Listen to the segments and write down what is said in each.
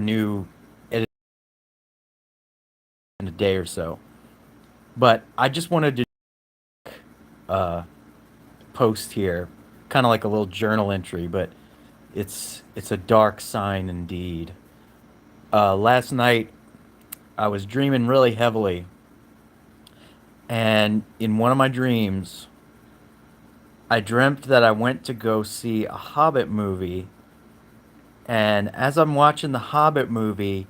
new edit in a day or so. But I just wanted to uh, post here, kind of like a little journal entry, but it's a dark sign indeed. Last night I was dreaming really heavily, and in one of my dreams, I dreamt that I went to go see a Hobbit movie, and as I'm watching the Hobbit movie,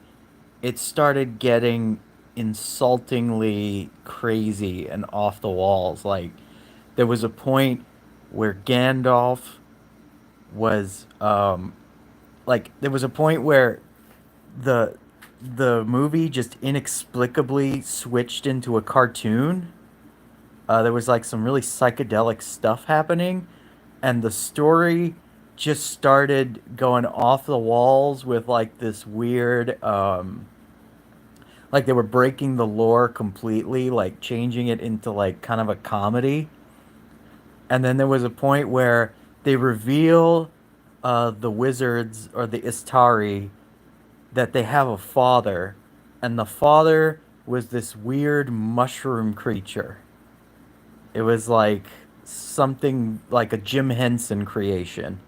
it started getting insultingly crazy and off the walls. Like there was a point where Gandalf was like there was a point where the the movie just inexplicably switched into a cartoon. There was like some really psychedelic stuff happening, and the story just started going off the walls with like this weird like they were breaking the lore completely, like changing it into like kind of a comedy. And then there was a point where they reveal the wizards or the Istari that they have a father, and the father was this weird mushroom creature. It was like something like a Jim Henson creation.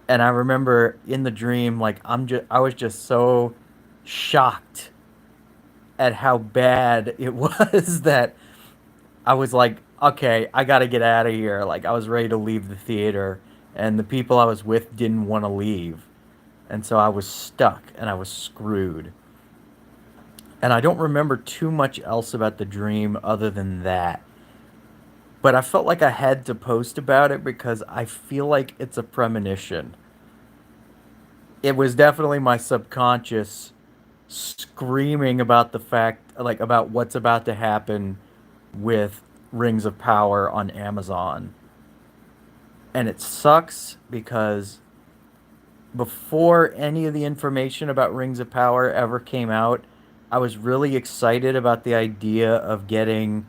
And I remember in the dream, like I was just so shocked at how bad it was that I was like, okay, I got to get out of here. Like I was ready to leave the theater, and the people I was with didn't want to leave. And so I was stuck and I was screwed. And I don't remember too much else about the dream other than that. But I felt like I had to post about it because I feel like it's a premonition. It was definitely my subconscious screaming about the fact, like, about what's about to happen with Rings of Power on Amazon. And it sucks because before any of the information about Rings of Power ever came out, I was really excited about the idea of getting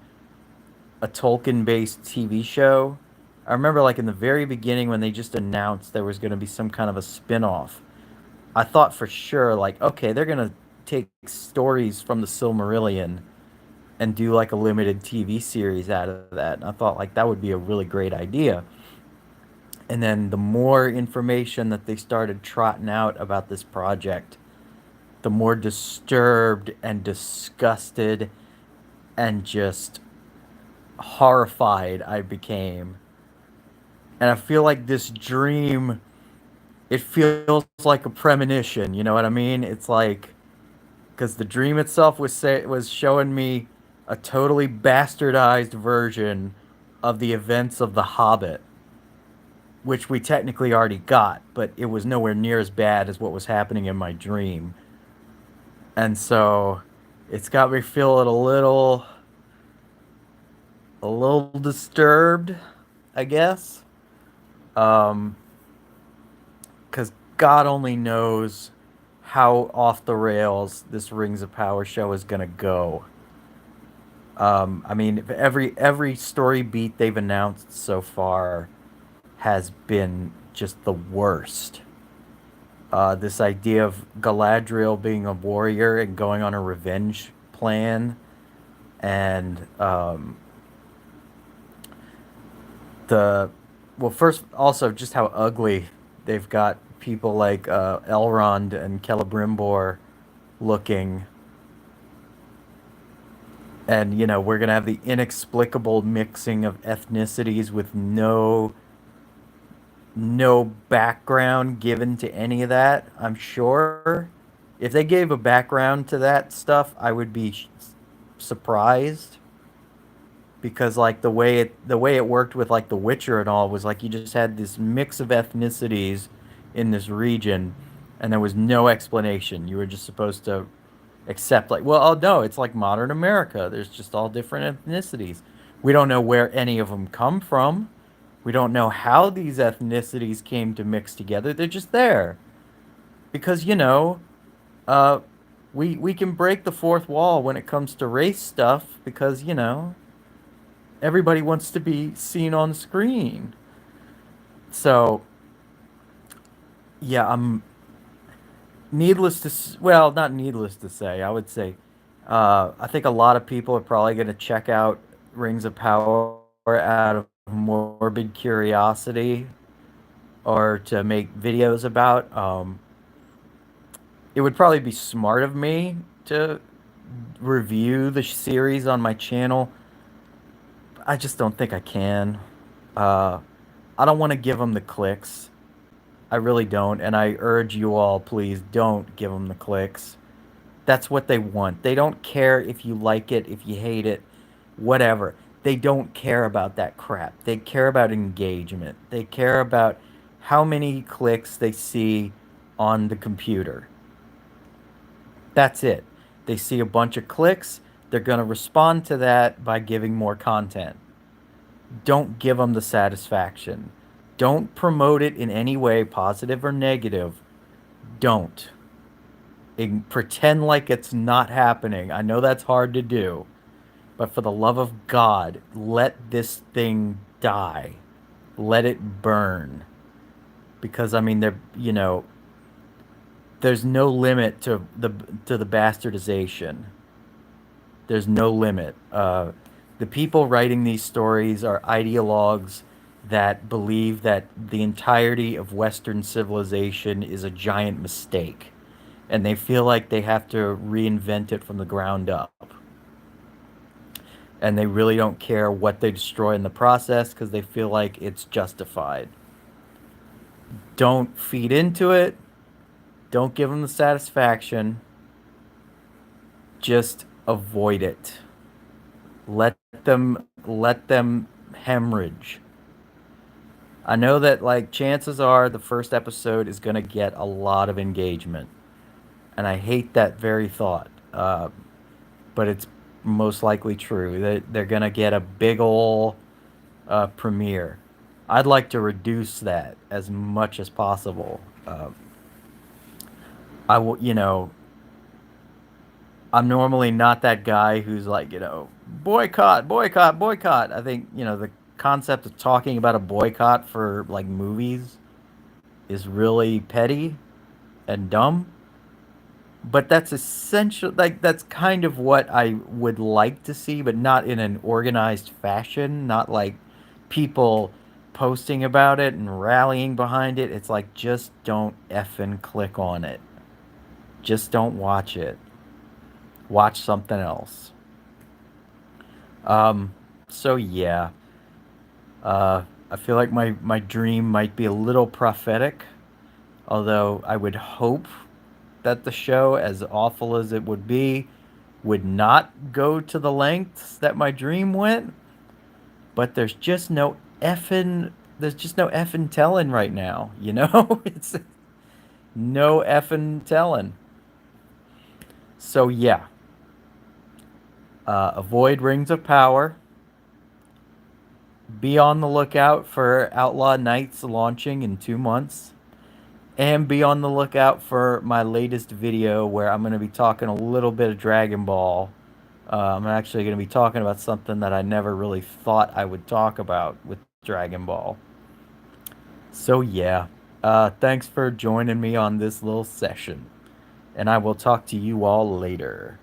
a Tolkien based TV show. I remember, like, in the very beginning when they just announced there was going to be some kind of a spin off, I thought for sure, like, okay, they're going to take stories from the Silmarillion and do like a limited TV series out of that. And I thought, like, that would be a really great idea. And then the more information that they started trotting out about this project, the more disturbed and disgusted and just horrified I became. And I feel like this dream, it feels like a premonition. You know what I mean? It's like because the dream itself was showing me a totally bastardized version of the events of The Hobbit, which we technically already got, but it was nowhere near as bad as what was happening in my dream. And so it's got me feeling a little disturbed, I guess. Um, because God only knows how off the rails this Rings of Power show is gonna go. I mean, every story beat they've announced so far has been just the worst. This idea of Galadriel being a warrior and going on a revenge plan, and the well, first also just how ugly they've got people like Elrond and Celebrimbor looking, and we're gonna have the inexplicable mixing of ethnicities with no background given to any of that. I'm sure if they gave a background to that stuff, I would be surprised because like the way it worked with like The Witcher and all was like you just had this mix of ethnicities in this region, and there was no explanation. You were just supposed to accept like, well, oh no, it's like modern America. There's just all different ethnicities. We don't know where any of them come from. We don't know how these ethnicities came to mix together. They're just there because uh, we can break the fourth wall when it comes to race stuff because everybody wants to be seen on screen. So yeah, well, not needless to say, I would say, I think a lot of people are probably going to check out Rings of Power out of morbid curiosity or to make videos about. It would probably be smart of me to review the series on my channel. I just don't think I can. Uh, I don't want to give them the clicks. I really don't. And I urge you all, please don't give them the clicks. That's what they want. They don't care if you like it, if you hate it, whatever. They don't care about that crap. They care about engagement. They care about how many clicks they see on the computer. That's it. They see a bunch of clicks, they're going to respond to that by giving more content. Don't give them the satisfaction. Don't promote it in any way, positive or negative. Don't. Pretend like it's not happening. I know that's hard to do, but for the love of God, let this thing die. Let it burn. Because I mean, there's no limit to the bastardization. There's no limit. The people writing these stories are ideologues that believe that the entirety of Western civilization is a giant mistake, and they feel like they have to reinvent it from the ground up. And they really don't care what they destroy in the process because they feel like it's justified. Don't feed into it. Don't give them the satisfaction. Just avoid it. Let them hemorrhage. I know that like chances are the first episode is going to get a lot of engagement. And I hate that very thought. But it's most likely true. They're going to get a big ol' premiere. I'd like to reduce that as much as possible. I will, I'm normally not that guy who's like, boycott, boycott, boycott. I think, the concept of talking about a boycott for like movies is really petty and dumb. But that's essential, like, that's kind of what I would like to see, but not in an organized fashion, not like people posting about it and rallying behind it. It's like, just don't effing click on it. Just don't watch it. Watch something else. So yeah, I feel like my dream might be a little prophetic, although I would hope that the show, as awful as it would be, would not go to the lengths that my dream went. But there's just no effing telling right now, it's no effing telling. So yeah, avoid Rings of Power. Be on the lookout for Outlaw Nights launching in 2 months. And be on the lookout for my latest video where I'm going to be talking a little bit of Dragon Ball. I'm actually going to be talking about something that I never really thought I would talk about with Dragon Ball. So, yeah. Thanks for joining me on this little session. And I will talk to you all later.